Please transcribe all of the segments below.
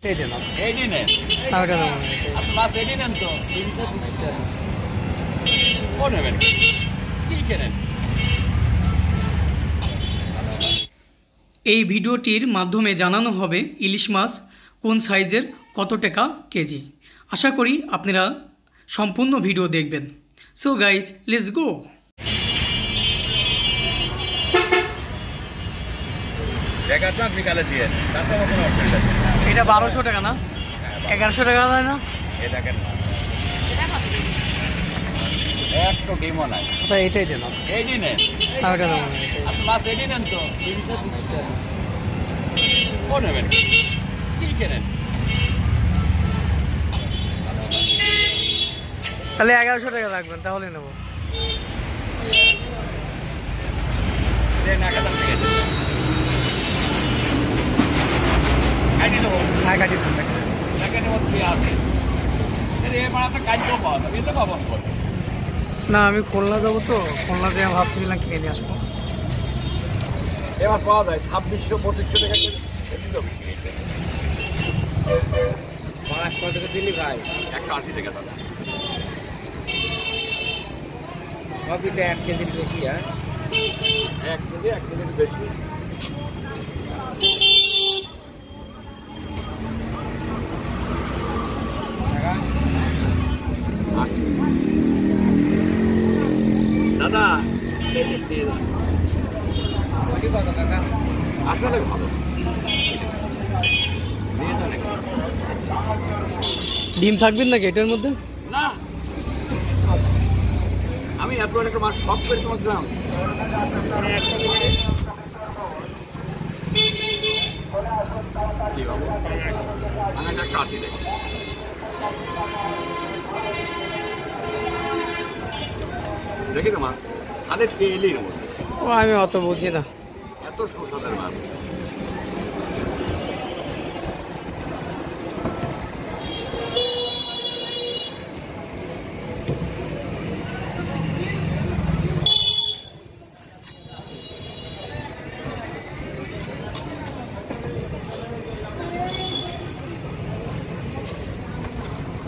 এই ভিডিওটির মাধ্যমে জানানো হবে ইলিশ মাছ কোন সাইজের কত টাকা কেজি। আশা করি আপনারা সম্পূর্ণ ভিডিও দেখবেন। So guys, let's go. এটা 1200 টাকা না, 1100 টাকা হয় না? আচ্ছা, এটাই দেন। তাহলে 1100 টাকা রাখবেন, তাহলে নেবো। না, আমি খুলনা যাবো তো, খুলনাতে আমি ভাবছিলাম কিনে নিয়ে আসবো। এবার পাওয়া যায় 2600-2500 টাকা মাছ। কত টাকা দিলি ভাই? 180 টাকা দাদা। সবইটা 1 কেজির বেশি। 1 কেজির বেশি। দাদা আসলে ভালো ডিম থাকবেন নাকি এটার মধ্যে? না, আমি এত একটা মাছ সব করে তোমার দিলাম। দেখি তোমার হাতের তেলের মধ্যে। ও, আমি অত বুঝি না। এত সুস্বাদের মাছ।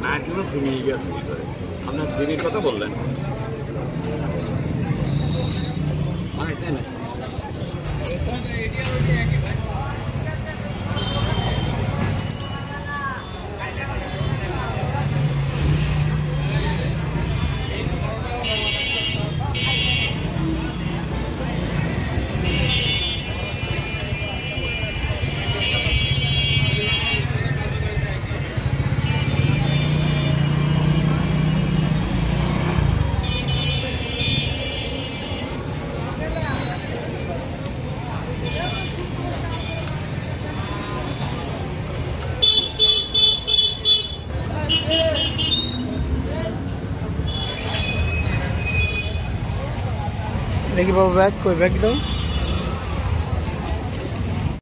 মাছগুলো ঘুমিয়ে গেছে। আপনার দিনের কথা বললেন। দেখি বাবু, ব্যাগ কই? ব্যাগ দাও।